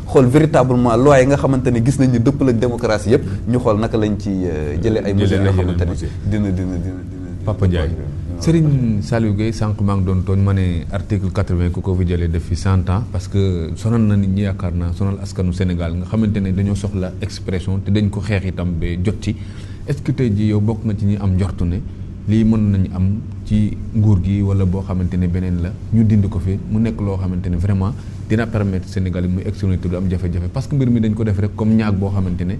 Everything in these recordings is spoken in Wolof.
xool véritablement loi yi nga xamante ne gis nañ ni dëppal ak démocratie yëpp ñu xool naka lañ ci jëlee ay mesures yoo xamante ne dina Papa Ndiaye Serigne Saliou Gueye sànq maa ngi doon tooñ ma ne article 80 ku ko fi jëlee def fi 100 ans parce que sonal na nit ñi yaakaar naa sonal askanu Sénégal nga xamante ne dañoo soxla expression te dañ ko xeex itam ba jot ci est-ce que tey jii yow bokk nga ci ñi am njortu ne lii mën nañu am ci nguur gi wala boo xamante ne beneen la ñu dindi ko fi mu nekk loo xamante ne vraiment dina permettre Sénégal yi muy exprimer du am jafe-jafe parce que mbir mi dañ ko def rek comme ñaag boo xamante ne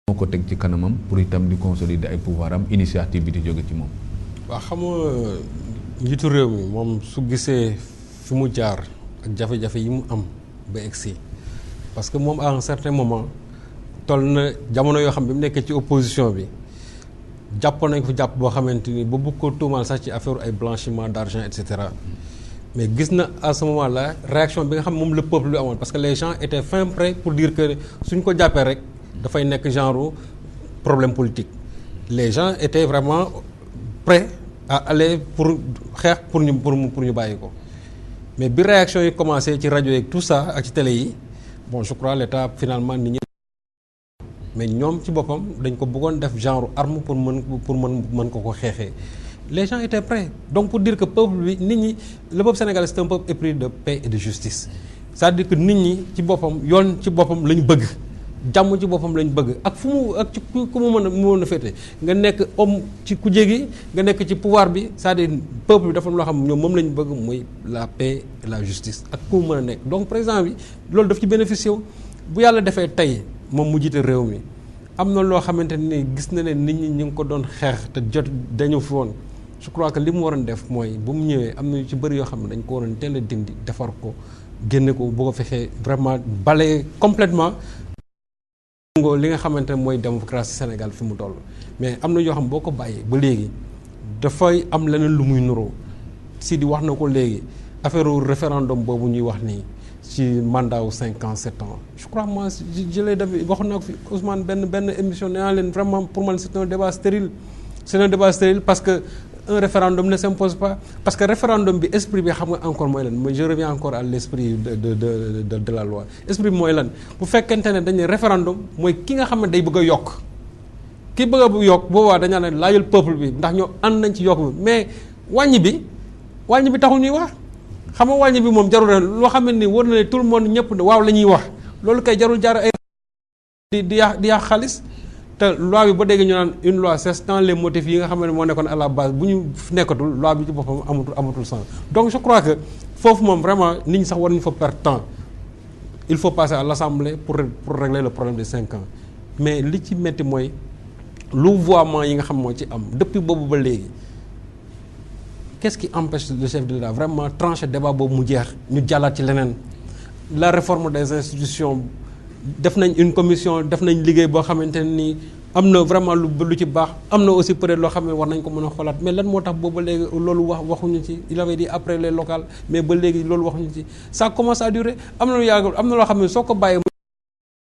moo ko teg ci kanamam pour itam di consolider ay pouvoir am initiative bi di jóge ci moom. waaw xam nga njiitu réew mi moom su gisee fi mu jaar ak jafe-jafe yi mu am ba egsi parce que moom à un certain moment toll na jamono yoo xam bi mu nekkee ci opposition bi jàpp nañ ko jàpp boo xamante ni ba bëgg ko tuumaal sax ci affaire ay blanchiment d'argent et cetera mais gis na à ce moment là réaction bi nga xam moom le peuple bi amoon parce que les gens étaient fin prêts pour dire que suñ ko jàppee rek dafay nekk genre problème politique les gens étaient vraiment prêts à aller pour xeex pour ñu bàyyi ko mais bi réaction yi commencé ci rajo yeeg tout ça ak ci télé yi bon je crois l'état finalement nit ñi mais ñoom ci boppam dañ ko bëggoon def genre arme pour mën ko xeexee les gens étaient prêts donc pour dire que peuple bi nit ñi le peuple sénégalais c'est un peuple épris de paix et de justice c'est-à-dire que nit ñi ci boppam yoon ci boppam lañ bëgg jàmm ci boppam lañ bëgg ak fu mu ak ci ku mu mën a féete nga nekk homme ci kujje gi nga nekk ci pouvoir bi c'est-à-dire peuple bi dafa loo xam ñoom moom lañ bëgg muy la paix et la justice ak ku mu mën a nekk donc président bi loolu daf ci bénéficié wu bu yàlla defee tey moom mu jiite réew mi am na loo xamante ni gis na ne nit ñi ñu ngi ko doon xeex te jot dañu fi woon je crois que li mu waroon def mooy bu mu ñëwee am na yu ci bëri yoo xam ne dañ ko waroon teel a dindi defar ko génne ko boo ko fexee vraiment balayer complètement li nga xamante ne mooy démocratie Sénégal fi mu toll mais am na yoo xam boo ko bàyyee ba léegi dafay am leneen lu muy nuroo si di wax na ko léegi affaire référendum boobu ñuy wax nii ci mandat wu 5 ans 7 ans je crois moi je l'ai def waxoon naa ko fi Ousmane benn émission nee naa leen vraiment pour man c'est un débat stérile parce que un référendum ne s'impose pas parce que référendum bi esprit bi xam nga encore mooy lan mais je reviens encore à l'esprit de la loi esprit bi mooy lan bu fekkente ne dañu référendum mooy ki nga xam ne day bëgg a yokk ki bëgg a yokk boobaa dañaa ne laajal peuple bi ndax ñoo ànd nañ ci yokk bi mais wàññi bi taxul ñuy wax xam nga wàññi bi moom jarul ren loo xam ne ni war na ne tout le monde ñëpp ne waaw la ñuy wax loolu kay jarul jaar ay di yàq xaalis te loi bi ba dégg ñu naan une loi c'est dans les motifs yi nga xam ne moo nekkoon à la base bu ñu nekkatul loi bi ci boppam amatul sens donc je crois que foofu moom vraiment nit ñi sax war nañu fa perdre temps il faut passer à l'Assemblée pour régler le problème des 5 ans mais li ci métti mooy louvoiement yi nga xam moo ci am depuis boobu ba léegi qu'est-ce qui empêche le chef de l'État vraiment trancher débat boobu mu jeex ñu jàllaat ci leneen la réforme des institutions def nañ une commission def nañ liggéey boo xamante ni am na vraiment lu ci baax am na aussi peut-être loo xam ne war nañ ko mën a xoolaat mais lan moo tax boobu ba léegi loolu waxuñu ci il avait dit après les locales mais ba léegi loolu waxuñu ci ça commence à durer am na lu yàgg am na loo xam ne soo ko bàyyee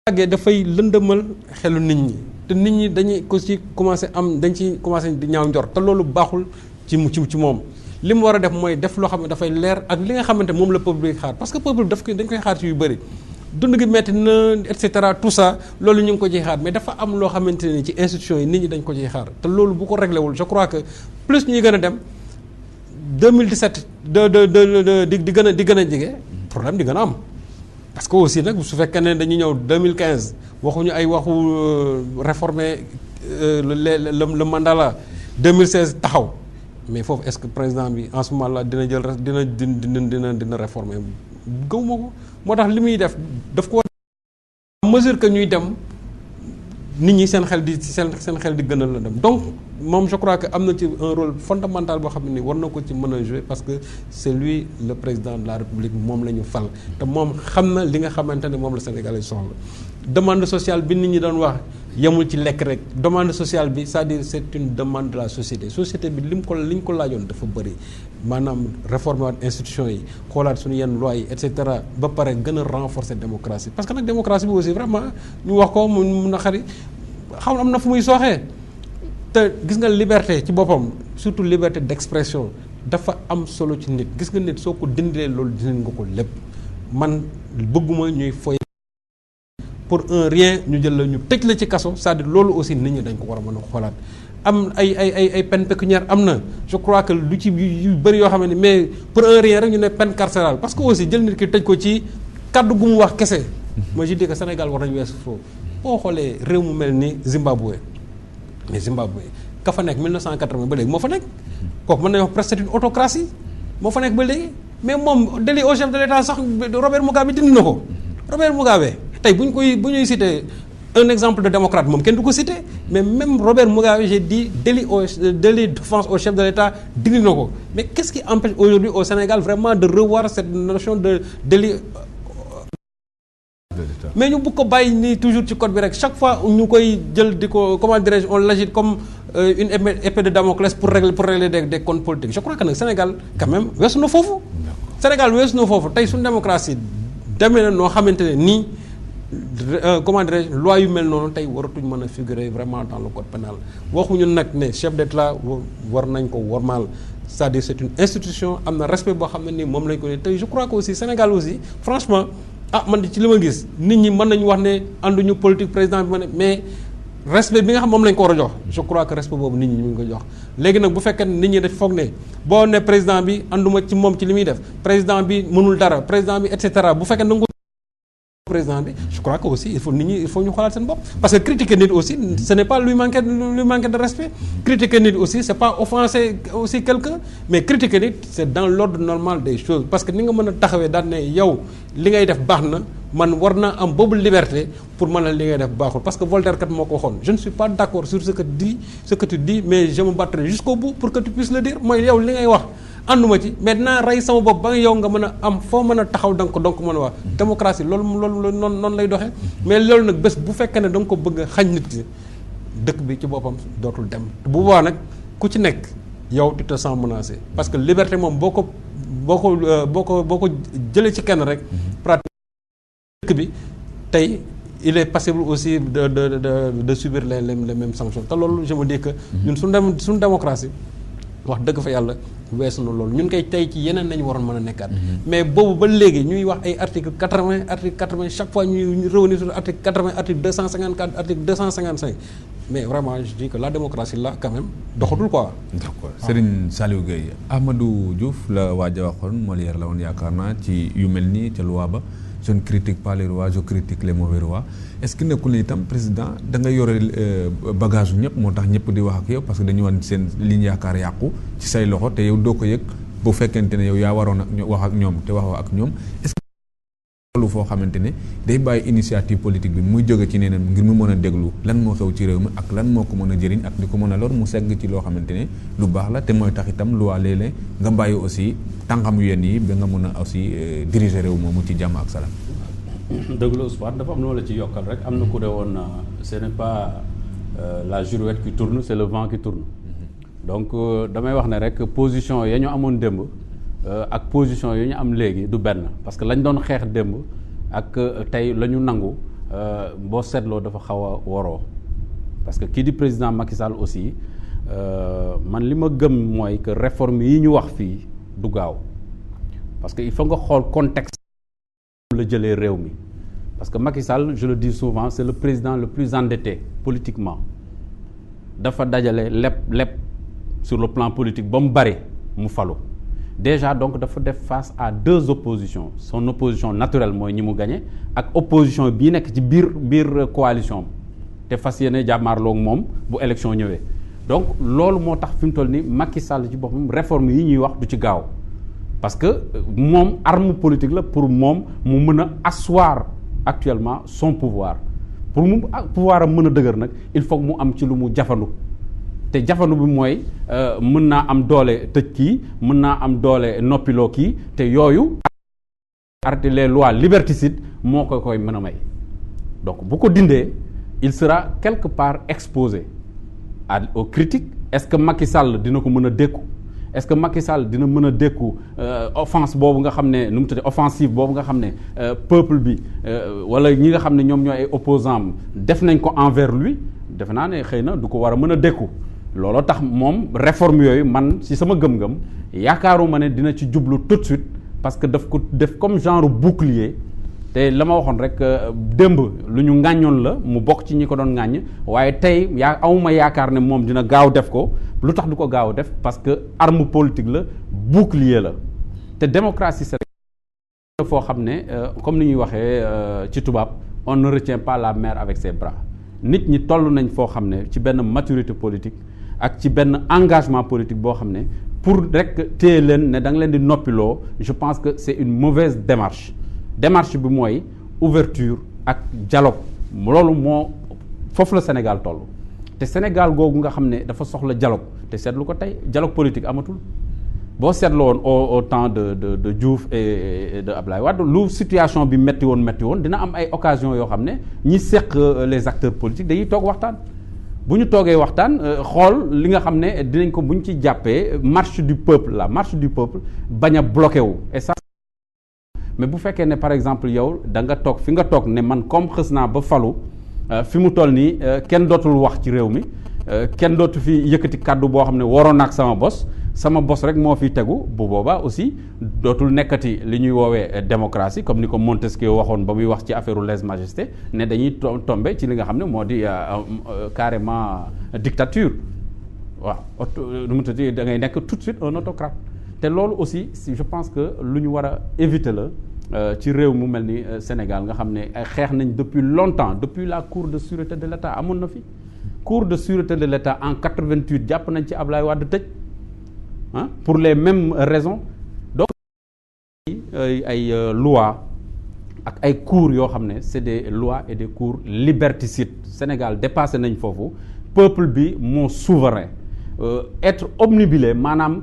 yàggee dafay lëndëmal xelu nit ñi te nit ñi dañuy ko ci commencé dañ ci commencé di ñaaw njort te loolu baaxul ci moom li mu war a def mooy def loo xam ne dafay leer ak li nga xamante moom la peuple bi xaar parce que peuple bi dañ koy xaar ci yu bëri dund gi metti na et cetera tout ça loolu ñu ngi ko ciy xaar mais dafa am loo xamante ne ci institutions yi nit ñi dañ ko ciy xaar te loolu bu ko réglé wul je crois que plus ñuy gën a dem 2017 di gën a jege problème di gën a am parce que aussi nag su fekkee ne dañuy ñëw 2015 waxuñu ay waxu réformer le mandat là 2016 taxaw mais foofu est-ce que président bi en ce moment là dina jël dina réformer gëwuma ko moo tax li muy def daf ko war à mesure que ñuy dem nit ñi seen xel di gën a la dem donc moom je crois que am na ci un rôle fondamental boo xam ne ni war na ko ci mën a jouer parce que c'est lui le président de la République moom la ñu fal te moom xam na li nga xamante ne moom la Sénégal yi soxla demande sociale bi nit ñi doon wax yemul ci lekk rek demande sociale bi c'est-à-dire c'est une demande de la société bi liñ ko laajoon dafa bëri maanaam réformer waat institution yi xoolaat suñu yenn lois yi et cetera ba pare gën a renforcer démocratie parce que nag démocratie bi aussi vraiment ñu wax ko mu naqari xam am na fu muy sooxee te gis nga liberté ci boppam surtout liberté d'expression dafa am solo ci nit gis nga nit soo ko dindilee loolu dinañ nga ko lépp man bëgguma ñuy foy pour un rien ñu jël la ñu tëj la ci kaso c'est-à-dire loolu aussi nit ñi dañ ko war a mën a xoolaat am ay peine pécuniaire am na je crois que lu ci yu bëri yoo xam ne mais pour un rien rek ñu ne peine carcérale parce que aussi jël nit ki tëj ko ci kaddu gu mu wax kese. moi je dis que Sénégal war nañu weesu foofu boo xoolee réew mu mel ni Zimbabwe mais Zimbabwe ka fa nekk 1980 ba léegi moo fa nekk kooku mën nañu wax presque une autocratie moo fa nekk ba léegi mais moom délit au chef de l'État sax Robert Mugabe dindi na ko Robert Mugabe tey bu ñuy cité un exemple de démocrate moom kenn du ko cité mais même Robert Mugabe j'ai dit délit d'offense au chef de l'État dindi na ko mais qu'est-ce qui empêche aujourd'hui au Sénégal vraiment de revoir cette notion de délit mais ñu bëgg ko bàyyi nii toujours ci code bi rek chaque fois ñu koy jël di ko comment dirais-je on l'agite comme une épée de Damoclès pour régler des comptes politiques je crois que nag Sénégal quand même weesu na foofu Sénégal weesu na foofu tey suñu démocratie demee na noo xamante ne nii comment dirais-je loi yu mel noonu tey waratuñ mën a figurer vraiment dans le code pénal waxuñu nag ne chef d'État war nañ ko wormaal c'est-à-dire c'est une institution am na respect boo xam ne nii moom lañ ko ne tey je crois que aussi Sénégal aussi franchement man ci li ma gis nit ñi mën nañu wax ne ànduñu politique président bi ma ne mais respect bi nga xam moom lañ ko war a jox je crois que respect boobu nit ñi ñu ngi ko jox léegi nag bu fekkee nit ñi daf foog ne boo ne président bi ànduma ci moom ci li muy def président bi mënul dara président bi et cetera bu fekkee nangu président bi je crois que aussi il faut ñu xoolaat seen bopp parce que critiquer nit aussi ce n'est pas lui manquer de respect critiquer nit aussi c'est pas offenser aussi quelqu'un mais critiquer nit c'est dans l'ordre normal des choses parce que ni nga mën a taxawee daan ne yow li ngay def baax na man war naa am boobu liberté pour mën a li ngay def baaxul parce que Voltaire kat moo ko waxoon je ne suis pas d'accord sur ce que tu dis mais je me battrai jusqu'au bout pour que tu puisses le dire mooy yow li ngay wax ànduma ci mais dinaa rey sama bopp ba yow nga mën a am foo mën a taxaw donc mën a wax démocratie loolu noonu lay doxee mais loolu nag bés bu fekkee ne da nga ko bëgg a xañ nit ki dëkk bi ci boppam dootul dem bu boobaa nag ku ci nekk yow tu te sens menacé parce que liberté moom boo ko jëlee ci kenn rek pratique dëkk bi tey il est passible aussi de subir les mêmes sanctions te loolu je me dis que ñun suñu démocratie wax dëgg fa yàlla weesu na loolu ñun koy tey ci yeneen nañu waroon mën a nekkaat mais boobu ba léegi ñuy wax ay article 80 chaque fois ñuy revenir sur article 80 article 254 article 255 mais vraiment je dis que la démocratie là quand même doxatul quoi. d'accord Serigne Saliou Gueye Amadou Diouf la waaj a waxoon Molière la woon yaakaar naa ci yu mel nii ca loi ba je ne critique pas les rois je critique les mauvais rois est-ce que nekkul ne itam président da nga yore bagage ñëpp moo tax ñëpp di wax ak yow parce que dañu wan seen li ñu yaakaar yàqu ci say loxo te yow doo ko yëg bu fekkente ne yow yaa waroon ak wax ak ñoom te waxoo ak ñoom est-ce que loolu foo xamante ne day bàyyi initiative politique bi muy jóge ci neneen ngir mu mën a déglu lan moo xew ci réew mi ak lan moo ko mën a jëriñ ak di ko mën a lor mu segg ci loo xamante ne lu baax la te mooy tax itam lu waa léeg-léeg nga bàyyi aussi tàngam yenn yi ba nga mën a aussi diriger réew moomu ci jàmm ak salaam. dëgg la Ousmane dafa am na la ci yokkal rek am na ku de woon ce n'est pas la girouette qui tourne c'est le vent qui tourne donc damay wax ne rek position ya ñu amoon démb ak position ya ñu am léegi du benn parce que lañ doon xeex démb ak tey la ñu nangu boo seetloo dafa xaw a woroo parce que kii di président Macky Sall aussi man li ma gëm mooy que réforme yi ñu wax fii du gaaw parce que il faut nga xool contexte la jëlee réew mi parce que Macky Sall je le dis souvent c'est le président le plus endetté politiquement dafa dajale lépp sur le plan politique ba mu bari mu falu déjà donc dafa def face à deux oppositions son opposition naturelle mooy ñi mu gagné ak opposition bii nekk ci biir coalition te fas yéene jàmmaarloog moom bu élection ñëwee donc loolu moo tax fi mu toll ni Macky Sall ci boppam réforme yi ñuy wax du ci gaaw parce que moom arme politique la pour moom mu mën a asseoir actuellement son pouvoir pour mu pouvoir am mën a dëgër nag il faut que mu am ci lu mu jafandu te jafandu bi mooy mën naa am doole tëj kii mën naa am doole noppiloo kii te yooyu arrêter les lois liberticides moo koy mën a may donc bu ko dindee il sera quelque part exposé aux critiques est-ce que Macky Sall dina ko mën a dékku est-ce que Macky Sall dina mën a dékku offense boobu nga xam ne nu mu tuddee offensive boobu nga xam ne peuple bi wala ñi nga xam ne ñoom ñooy ay opposants def nañ ko envers lui defe naa ne xëy na du ko war a mën a dékku looloo tax moom réforme yooyu man ci sama gëm-gëm yaakaaruma ne dina ci jublu tout de suite parce que daf ko def comme genre bouclier. te la ma waxoon rek démb lu ñu ŋàññoon la mu bokk ci ñi ko doon ŋàññ waaye tey awma yaakaar ne moom dina gaaw def ko lu tax du ko gaaw def parce que arme politique la bouclier la te démocratie c'est foo xam ne comme ni ñuy waxee ci tubaab on ne retient pas la mer avec ses bras nit ñi toll nañ foo xam ne ci benn maturité politique ak ci benn engagement politique boo xam ne pour rek téye leen ne da nga leen di noppiloo je pense que c'est une mauvaise démarche bi mooy ouverture ak dialogue loolu moo foofu la Sénégal toll te Sénégal googu nga xam ne dafa soxla dialogue te seetlu ko tey dialogue politique amatul boo seetlu woon au temps de Diouf et de Ablaye Wade lu situation bi metti woon dina am ay occasion yoo xam ne ñi seq les acteurs politiques dañuy toog waxtaan bu ñu toogee waxtaan xool li nga xam ne dinañ ko bu ñu ci jàppee marche du peuple bañ a bloqué wu et ça mais bu fekkee ne par exemple yow da nga toog fi nga toog ne man comme xës naa ba falu fi mu toll nii kenn dootul wax ci réew mi kenn dootu fi yëkkati kàddu boo xam ne waroon ak sama bos rek moo fi tegu bu boobaa aussi dootul nekkati li ñuy woowee démocratie comme ni ko Montesquieu waxoon ba muy wax ci affaire lèse-majesté ne dañuy tomber ci li nga xam ne moo di carrément dictature waaw nu mu tudd da ngay nekk tout de suite un autocrate te loolu aussi je pense que lu ñu war a éviter la ci réew mu mel ni Sénégal nga xam ne xeex nañ depuis longtemps depuis la cour de sûreté de l'État amoon na fi cour de sûreté de l'État en 88 jàpp nañ ci Ablaye Wade tëj pour les mêmes raisons donc ay lois ak ay cours yoo xam ne c'est des lois et des cours liberticides Sénégal dépassé nañ foofu peuple bi moo souverain être obnubilé maanaam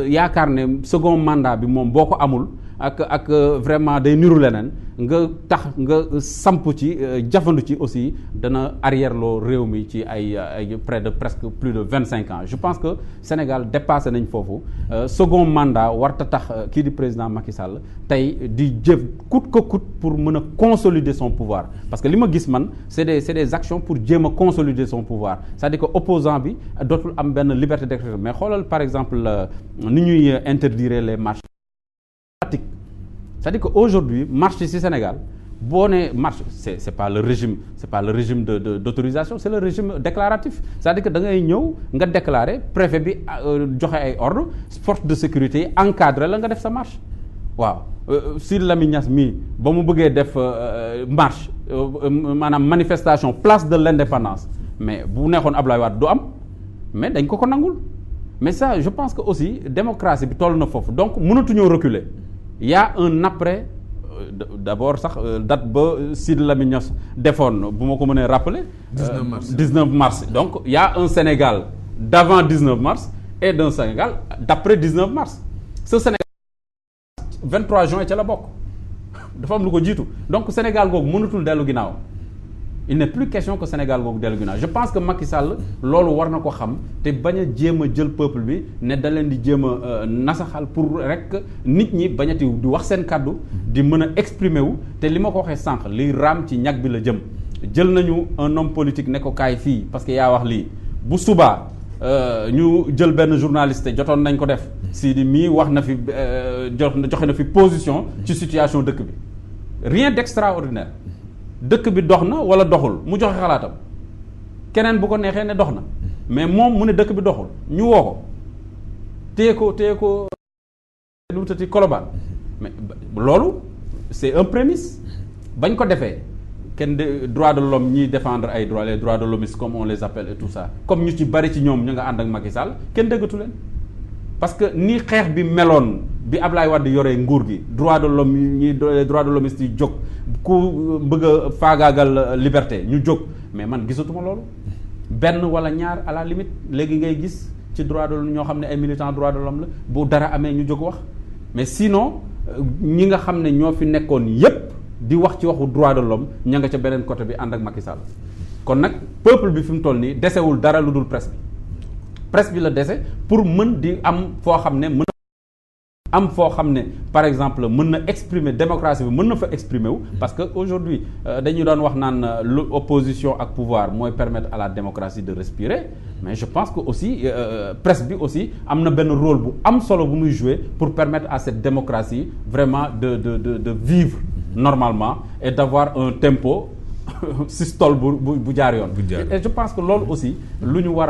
yaakaar ne second mandat bi moom boo ko amul ak vraiment day niru leneen nga tax nga samp ci jafandu ci aussi dana arrière loo réew mi ci ay près de presque plus de 25 ans je pense que Sénégal dépassé nañ foofu second mandat warta tax kii di président Macky Sall tey di jëf coûte que coûte pour mën a consolider son pouvoir parce que li ma gis man c'est des actions pour jéem a consolider son pouvoir c'est-à-dire que opposant bi dootul am benn liberté d'expression mais xoolal par exemple ni ñuy interdire les marches c'est-à-dire que aujourd'hui marche ci Sénégal boo nee marche c'est pas le régime d'autorisation c'est le régime déclaratif c'est-à-dire que da ngay ñëw nga déclarer préfet bi joxe ay ordre force de sécurité yi encadré la nga def sa marche waaw Sidy Lamine Niass mii ba mu bëggee def marche maanaam manifestation place de l'indépendance mais bu neexoon Ablaye Wade du am mais dañ ko nangul mais ça je pense que aussi démocratie bi toll na foofu donc mënatuñoo reculer il y a un après d'abord sax date ba Sidy Lamine Niass defoon bu ma ko mënee rappeler 19 mars donc il y a un Sénégal d'avant 19 mars et d'un Sénégal d'après 19 mars ce Sénégal 23 juin ca la bokk dafa am lu ko jiitu donc Sénégal googu mënatul dellu ginnaaw il n'est plus question que Sénégal googu dellu ginnaaw je pense que Macky Sall loolu war na ko xam te bañ a jéem a jël peuple bi ne da leen di jéem a nasaxal pour rek nit ñi bañati di wax seen kàddu di mën a exprimer wu te li ma ko waxee sànq liy raam ci ñag bi la jëm jël nañu un homme politique ne ko kaay fii parce que yaa wax lii bu subaa ñu jël benn journaliste jotoon nañ ko def Sidi mii wax na fi joxe na fi position ci situation dëkk bi rien d'extraordinaire dëkk bi dox na wala doxul mu joxe xalaatam keneen bu ko neexee ne dox na mais moom mu ne dëkk bi doxul ñu woo ko téye ko lu mu tati Colobane mais loolu c'est un prémisse bañ ko defee kenn de droit de l'homme ñiy défendre ay droits les droits de l'hommiste comme on les appelle et tout ça comme ñu ci bari ci ñoom ñu nga ànd ak Macky Sall kenn déggatu leen parce que ni xeex bi meloon bi Ablaye Wade yoree nguur gi droit de l'homme ñi droit de l'hommiste yi jóg ku bëgg a faagaagal liberté ñu jóg mais man gisatuma loolu benn wala ñaar à la limite léegi ngay gis ci droit de l'homme ñoo xam ne ay militants droit de l'homme la bu dara amee ñu jóg wax mais sinon ñi nga xam ne ñoo fi nekkoon yépp di wax ci waxu droit de l'homme ña nga ca beneen côté bi ànd ak Macky Sall kon nag peuple bi fi mu toll nii desewul dara lu dul presse bi la dese pour mën di am foo xam ne mën am foo xam ne par exemple mën na exprimer démocratie bi mën na fa exprimer wu parce que aujourd'hui dañuy doon wax naan lu opposition ak pouvoir mooy permettre à la démocratie de respirer mais je pense que aussi presse bi aussi am na benn rôle bu am solo bu muy jouer pour permettre à cette démocratie vraiment de vivre normalement et d'avoir un tempo systole bu jaar yoon et je pense que loolu aussi lu ñu war a